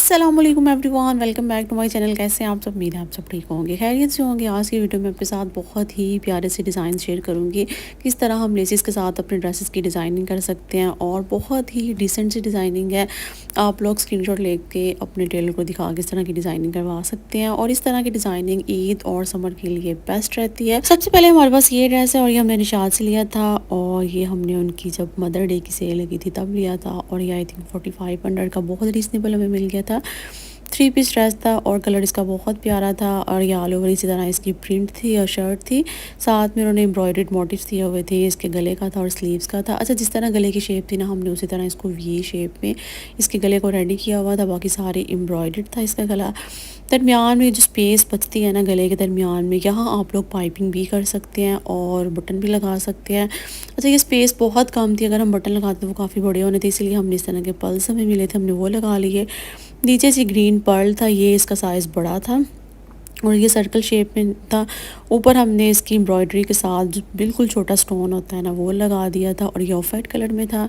अस्सलामुअलैकुम everyone, welcome back to my channel. कैसे हैं आप सब? उम्मीद है आप सब ठीक होंगे, खैरियत से होंगे। आज की वीडियो में आपके साथ बहुत ही प्यारे से डिज़ाइन शेयर करूंगी, किस तरह हम लेसेस के साथ अपने ड्रेसेस की डिज़ाइनिंग कर सकते हैं। और बहुत ही डिसेंट सी डिज़ाइनिंग है। आप लोग स्क्रीनशॉट लेके अपने टेलर को दिखा के इस तरह की डिज़ाइनिंग करवा सकते हैं। और इस तरह की डिज़ाइनिंग ईद और समर के लिए बेस्ट रहती है। सबसे पहले हमारे पास ये ड्रेस है और ये हमने निशात से लिया था। और ये हमने उनकी जब मदर डे की सेल लगी थी तब लिया था। और ये आई थिंक 4500 का बहुत रीज़नेबल हमें मिल गया था। 3 पीस ड्रेस था और कलर इसका बहुत प्यारा था। और ये ऑल ओवर इसी तरह इसकी प्रिंट थी और शर्ट थी, साथ में उन्होंने एम्ब्रॉयडर्ड मोटिव्स दिए हुए थे। इसके गले का था और स्लीव्स का था। अच्छा, जिस तरह गले की शेप थी ना, हमने उसी तरह इसको वी शेप में इसके गले को रेडी किया हुआ था। बाकी सारे एम्ब्रॉयडर्ड था इसका गला। दरमियान में जो स्पेस बचती है ना गले के दरमियान में, यहाँ आप लोग पाइपिंग भी कर सकते हैं और बटन भी लगा सकते हैं। अच्छा, ये स्पेस बहुत कम थी, अगर हम बटन लगाते तो वो काफ़ी बड़े होने थे, इसीलिए हमने इस तरह के पल्स हमें मिले थे, हमने वो लगा लिए। नीचे से ग्रीन पर्ल था, ये इसका साइज़ बड़ा था और ये सर्कल शेप में था। ऊपर हमने इसकी एम्ब्रॉयडरी के साथ जो बिल्कुल छोटा स्टोन होता है ना, वो लगा दिया था और ये ऑफ वाइट कलर में था।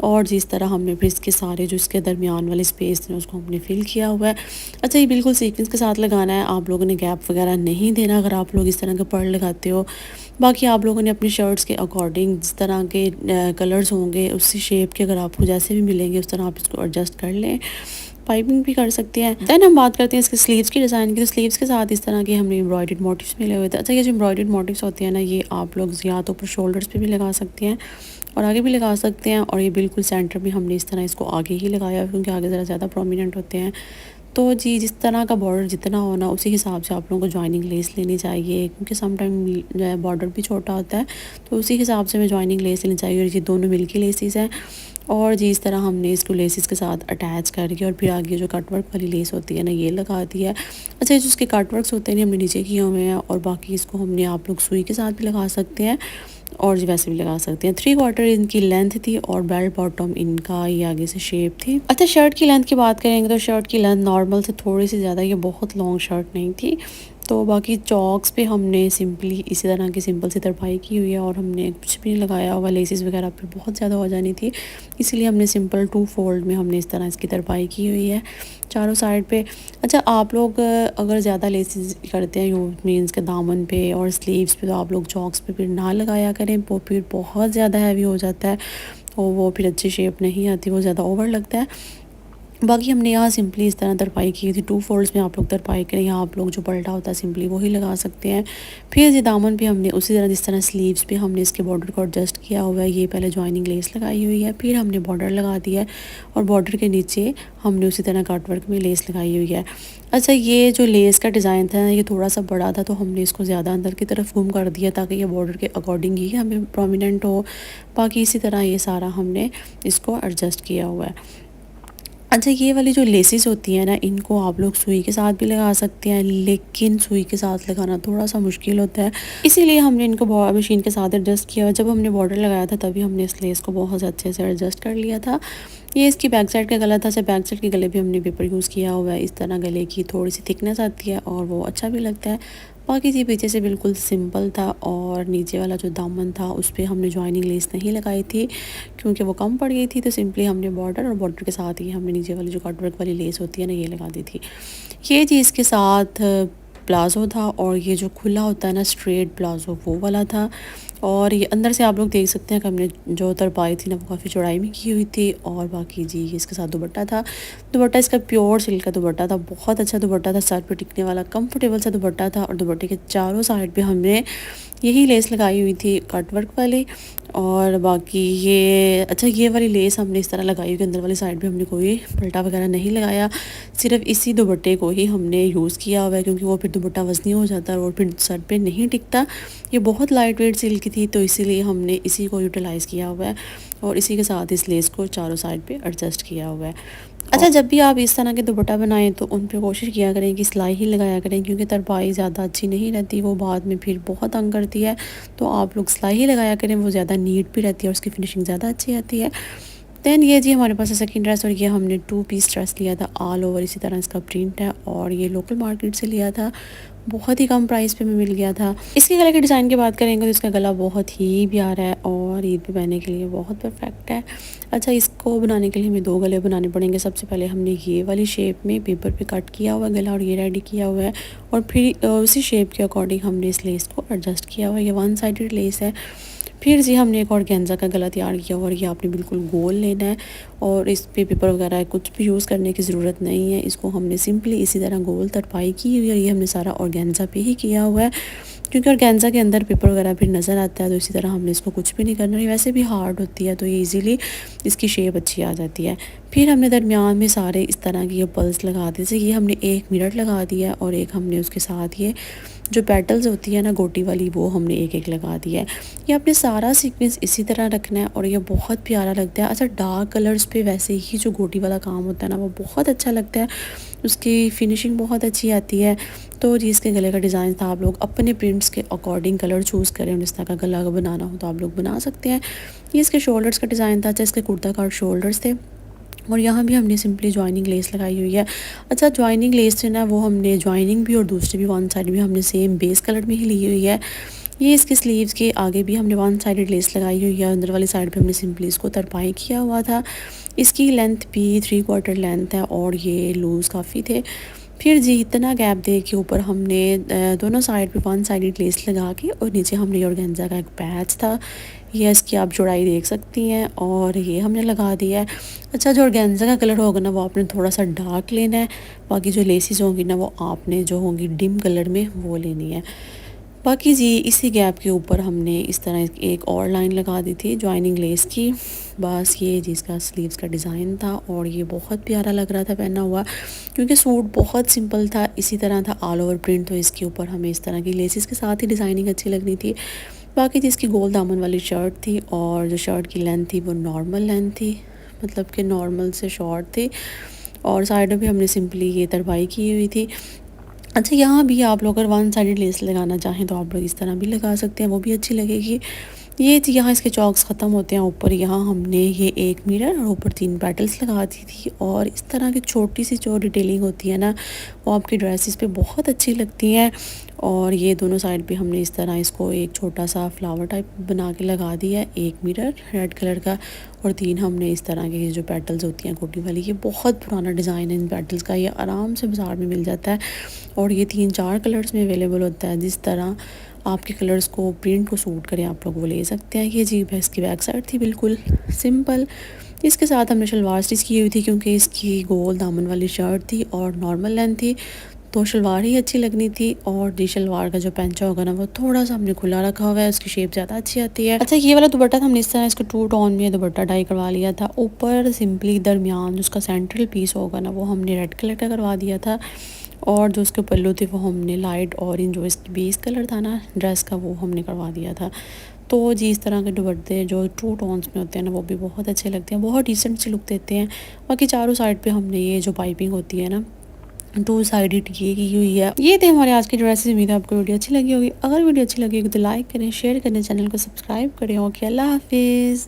और जिस तरह हमने फिर इसके सारे जो इसके दरमियान वाले स्पेस थे उसको हमने फिल किया हुआ है। अच्छा, ये बिल्कुल सीक्वेंस के साथ लगाना है, आप लोगों ने गैप वगैरह नहीं देना अगर आप लोग इस तरह के पर्ल लगाते हो। बाकी आप लोगों ने अपनी शर्ट्स के अकॉर्डिंग जिस तरह के कलर्स होंगे उसी शेप के अगर आपको जैसे भी मिलेंगे उस तरह आप इसको एडजस्ट कर लें। पाइपिंग भी कर सकते हैं। देन हम बात करते हैं इसके स्लीव्स की डिज़ाइन की। तो स्लीव्स के साथ इस तरह के हमने एम्ब्रॉयडर्ड मोटिव्स मिले हुए थे। अच्छा, ये जो एम्ब्रॉयडर्ड मोटिव्स होते हैं ना, ये आप लोग या तो ऊपर शोल्डर्स पे भी लगा सकते हैं और आगे भी लगा सकते हैं। और ये बिल्कुल सेंटर में हमने इस तरह इसको आगे ही लगाया क्योंकि आगे ज़रा ज़्यादा प्रोमिनेंट होते हैं। तो जी, जिस तरह का बॉर्डर जितना हो ना उसी हिसाब से आप लोगों को जॉइनिंग लेस लेनी चाहिए, क्योंकि सम टाइम जो है बॉर्डर भी छोटा होता है, तो उसी हिसाब से हमें जॉइनिंग लेस लेनी चाहिए। और ये दोनों मिल के लेसिस हैं। और जी, इस तरह हमने इसको लेसिस के साथ अटैच करके और फिर आगे जो कटवर्क वाली लेस होती है ना, ये लगा दी है। अच्छा, ये जो उसके कटवर्क्स होते हैं हमने नीचे किए हुए हैं और बाकी इसको हमने आप लोग सुई के साथ भी लगा सकते हैं और जी वैसे भी लगा सकते हैं। 3/4 इनकी लेंथ थी और बेल्ट बॉटम इनका ये आगे से शेप थी। अच्छा, शर्ट की लेंथ की बात करेंगे तो शर्ट की लेंथ नॉर्मल से थोड़ी सी ज़्यादा, ये बहुत लॉन्ग शर्ट नहीं थी। तो बाकी चॉक्स पे हमने सिंपली इसी तरह की सिंपल सी तरपाई की हुई है और हमने कुछ भी नहीं लगाया हुआ। लेसिस वगैरह पे बहुत ज़्यादा हो जानी थी, इसीलिए हमने सिंपल 2 फोल्ड में हमने इस तरह इसकी तरपाई की हुई है चारों साइड पे। अच्छा, आप लोग अगर ज़्यादा लेसिस करते हैं यू मीन्स के दामन पे और स्लीव्स पे, तो आप लोग चॉक्स पे फिर ना लगाया करें, वो फिर बहुत ज़्यादा हैवी हो जाता है और वो फिर अच्छी शेप नहीं आती, वो ज़्यादा ओवर लगता है। बाकी हमने यहाँ सिंपली इस तरह तरपाई की थी। 2 फोल्ड्स में आप लोग तरपाई करें, यहाँ आप लोग जो पलटा होता है सिंपली वही लगा सकते हैं। फिर ये दामन पे हमने उसी तरह जिस तरह स्लीव्स पे हमने इसके बॉर्डर को एडजस्ट किया हुआ है। ये पहले जॉइनिंग लेस लगाई हुई है, फिर हमने बॉर्डर लगा दिया है और बॉर्डर के नीचे हमने उसी तरह कटवर्क में लेस लगाई हुई है। अच्छा, ये जो लेस का डिज़ाइन था ये थोड़ा सा बड़ा था, तो हमने इसको ज़्यादा अंदर की तरफ घूम कर दिया ताकि ये बॉर्डर के अकॉर्डिंग ही हमें प्रोमिनेंट हो। बाकी इसी तरह ये सारा हमने इसको एडजस्ट किया हुआ है। अच्छा, ये वाली जो लेसेस होती हैं ना, इनको आप लोग सुई के साथ भी लगा सकते हैं, लेकिन सुई के साथ लगाना थोड़ा सा मुश्किल होता है, इसीलिए हमने इनको मशीन के साथ एडजस्ट किया। जब हमने बॉर्डर लगाया था तभी हमने इस लेस को बहुत अच्छे से एडजस्ट कर लिया था। ये इसकी बैक साइड का गला था। अच्छा, बैक साइड के गले भी हमने पेपर यूज़ किया हुआ है। इस तरह गले की थोड़ी सी थिकनेस आती है और वो अच्छा भी लगता है। बाकी जी पीछे से बिल्कुल सिंपल था और नीचे वाला जो दामन था उस पर हमने जॉइनिंग लेस नहीं लगाई थी क्योंकि वो कम पड़ गई थी, तो सिंपली हमने बॉर्डर और बॉर्डर के साथ ही हमने नीचे वाली जो कटवर्क वाली लेस होती है ना, ये लगा दी थी। ये जी इसके साथ प्लाज़ो था और ये जो खुला होता है ना स्ट्रेट प्लाज़ो, वो वाला था। और ये अंदर से आप लोग देख सकते हैं कि हमने जो तरपाई थी ना वो काफ़ी चौड़ाई में की हुई थी। और बाकी जी इसके साथ दुपट्टा था। दुपट्टा इसका प्योर सिल्क का दुपट्टा था, बहुत अच्छा दुपट्टा था, सर पे टिकने वाला कंफर्टेबल सा दुपट्टा था। और दुपट्टे के चारों साइड पे हमने यही लेस लगाई हुई थी कटवर्क वाली। और बाकी ये अच्छा, ये वाली लेस हमने इस तरह लगाई हुई, अंदर वाली साइड पे हमने कोई पलटा वगैरह नहीं लगाया, सिर्फ इसी दुपट्टे को ही हमने यूज़ किया हुआ है क्योंकि वो फिर दुपट्टा वजनी हो जाता है और फिर सर पे नहीं टिकता। ये बहुत लाइट वेट सिल्क थी, तो इसीलिए हमने इसी को यूटिलाइज़ किया हुआ है और इसी के साथ इस लेस को चारों साइड पे एडजस्ट किया हुआ है। अच्छा, जब भी आप इस तरह के दुपट्टा बनाएं तो उन पे कोशिश किया करें कि सिलाई ही लगाया करें, क्योंकि तरपाई ज़्यादा अच्छी नहीं रहती, वो बाद में फिर बहुत तंग करती है। तो आप लोग सिलाई ही लगाया करें, वो ज़्यादा नीट भी रहती है और उसकी फिनिशिंग ज़्यादा अच्छी आती है। दैन ये जी हमारे पास है सेकंड ड्रेस और ये हमने 2 पीस ड्रेस लिया था, ऑल ओवर इसी तरह इसका प्रिंट है और ये लोकल मार्केट से लिया था। बहुत ही कम प्राइस पे हमें मिल गया था। इसके गले के डिज़ाइन की बात करेंगे तो इसका गला बहुत ही प्यारा है और ईद पे पहनने के लिए बहुत परफेक्ट है। अच्छा, इसको बनाने के लिए हमें 2 गले बनाने पड़ेंगे। सबसे पहले हमने ये वाली शेप में पेपर पे कट किया हुआ गला और ये रेडी किया हुआ है और फिर उसी शेप के अकॉर्डिंग हमने इस लेस को एडजस्ट किया हुआ है। ये वन साइडेड लेस है। फिर जी हमने एक ऑर्गेन्जा का गला तैयार किया और ये आपने बिल्कुल गोल लेना है और इस पे पेपर वगैरह कुछ भी यूज़ करने की ज़रूरत नहीं है। इसको हमने सिंपली इसी तरह गोल तरपाई की हुई है और ये हमने सारा ऑर्गेन्जा पे ही किया हुआ है, क्योंकि ऑर्गेन्जा के अंदर पेपर वगैरह फिर नज़र आता है। तो इसी तरह हमने इसको कुछ भी नहीं करना है, वैसे भी हार्ड होती है तो ये ईज़िली इसकी शेप अच्छी आ जाती है। फिर हमने दरमियान में सारे इस तरह की ये पल्स लगा दी। जैसे ये हमने 1 मिनट लगा दिया और एक हमने उसके साथ ये जो पेटल्स होती है ना गोटी वाली, वो हमने एक एक लगा दिया है। ये आपने सारा सीक्वेंस इसी तरह रखना है और ये बहुत प्यारा लगता है। अच्छा, डार्क कलर्स पे वैसे ही जो गोटी वाला काम होता है ना वो बहुत अच्छा लगता है, उसकी फिनिशिंग बहुत अच्छी आती है। तो जी इसके गले का डिज़ाइन था, आप लोग अपने प्रिंट्स के अकॉर्डिंग कलर चूज़ करें और इस तरह का गला बनाना हो तो आप लोग बना सकते हैं। ये इसके शोल्डर्स का डिज़ाइन था। अच्छा, इसके कुर्ता कार्ड शोल्डर्स थे और यहाँ भी हमने सिंपली जॉइनिंग लेस लगाई हुई है। अच्छा, जॉइनिंग लेस जो ना वो हमने जॉइनिंग भी और दूसरी भी वन साइड भी हमने सेम बेस कलर में ही ली हुई है। ये इसके स्लीव्स के आगे भी हमने वन साइडेड लेस लगाई हुई है। अंदर वाली साइड पे हमने सिंपली इसको तरपाई किया हुआ था। इसकी लेंथ भी 3/4 लेंथ है और ये लूज़ काफ़ी थे। फिर जी इतना गैप दे के ऊपर हमने दोनों साइड पे वन साइडेड लेस लगा के और नीचे हमने ऑर्गेन्जा का एक पैच था, ये इसकी आप चौड़ाई देख सकती हैं और ये हमने लगा दिया है। अच्छा, जो ऑर्गेन्जा का कलर होगा ना वो आपने थोड़ा सा डार्क लेना है, बाकी जो लेसिस होंगी ना वो आपने जो होंगी डिम कलर में वो लेनी है। बाकी जी इसी गैप के ऊपर हमने इस तरह एक और लाइन लगा दी थी जॉइनिंग लेस की। बस ये जिसका स्लीव्स का डिज़ाइन था और ये बहुत प्यारा लग रहा था पहना हुआ, क्योंकि सूट बहुत सिंपल था, इसी तरह था ऑल ओवर प्रिंट। तो इसके ऊपर हमें इस तरह की लेसिस के साथ ही डिज़ाइनिंग अच्छी लगनी थी। बाकी जिसकी गोल दामन वाली शर्ट थी और जो शर्ट की लेंथ थी वो नॉर्मल लेंथ थी, मतलब कि नॉर्मल से शॉर्ट थी और साइड में भी हमने सिंपली ये तरपाई की हुई थी। अच्छा, यहाँ भी आप लोग अगर वन साइडेड लेस लगाना चाहें तो आप लोग इस तरह भी लगा सकते हैं, वो भी अच्छी लगेगी। ये यहाँ इसके चॉक्स ख़त्म होते हैं, ऊपर यहाँ हमने ये 1 मिरर और ऊपर 3 पेटल्स लगा दी थी और इस तरह की छोटी सी जो डिटेलिंग होती है ना वो आपकी ड्रेसेस पे बहुत अच्छी लगती है। और ये दोनों साइड पे हमने इस तरह इसको एक छोटा सा फ्लावर टाइप बना के लगा दिया है, 1 मिरर रेड कलर का और 3 हमने इस तरह के जो पेटल्स होती हैं गोटी वाली। ये बहुत पुराना डिज़ाइन है इन पेटल्स का, ये आराम से बाज़ार में मिल जाता है और ये 3-4 कलर्स में अवेलेबल होता है। जिस तरह आपके कलर्स को प्रिंट को सूट करें आप लोग वो ले सकते हैं। ये जी इसकी बैक साइड थी बिल्कुल सिंपल। इसके साथ हमने शलवार स्टिच की हुई थी, क्योंकि इसकी गोल दामन वाली शर्ट थी और नॉर्मल लेंथ थी तो शलवार ही अच्छी लगनी थी। और जी शलवार का जो पैंचा होगा ना वो थोड़ा सा हमने खुला रखा हुआ है, उसकी शेप ज़्यादा अच्छी आती है। अच्छा, ये वाला दुपट्टा था, हमने इस तरह इसको 2 टोन में दुपट्टा डाई करवा लिया था। ऊपर सिंपली दरमियान उसका सेंट्रल पीस होगा ना वो हमने रेड कलर का करवा दिया था और जो उसके पल्लू थे वो हमने लाइट ऑरेंज, जो इसकी बेस कलर था ना ड्रेस का वो हमने करवा दिया था। तो जी इस तरह के दुपट्टे जो 2 टोन्स में होते हैं ना वो भी बहुत अच्छे लगते हैं, बहुत डिसेंट से लुक देते हैं। बाकी चारों साइड पे हमने ये जो पाइपिंग होती है ना 2 साइडेड ये की हुई है। ये थे हमारे आज की ड्रेसेस। उम्मीद है आपको वीडियो अच्छी लगी होगी। अगर वीडियो अच्छी लगी होगी तो लाइक करें, शेयर करें, चैनल को सब्सक्राइब करें। ओके, अल्लाह हाफिज़।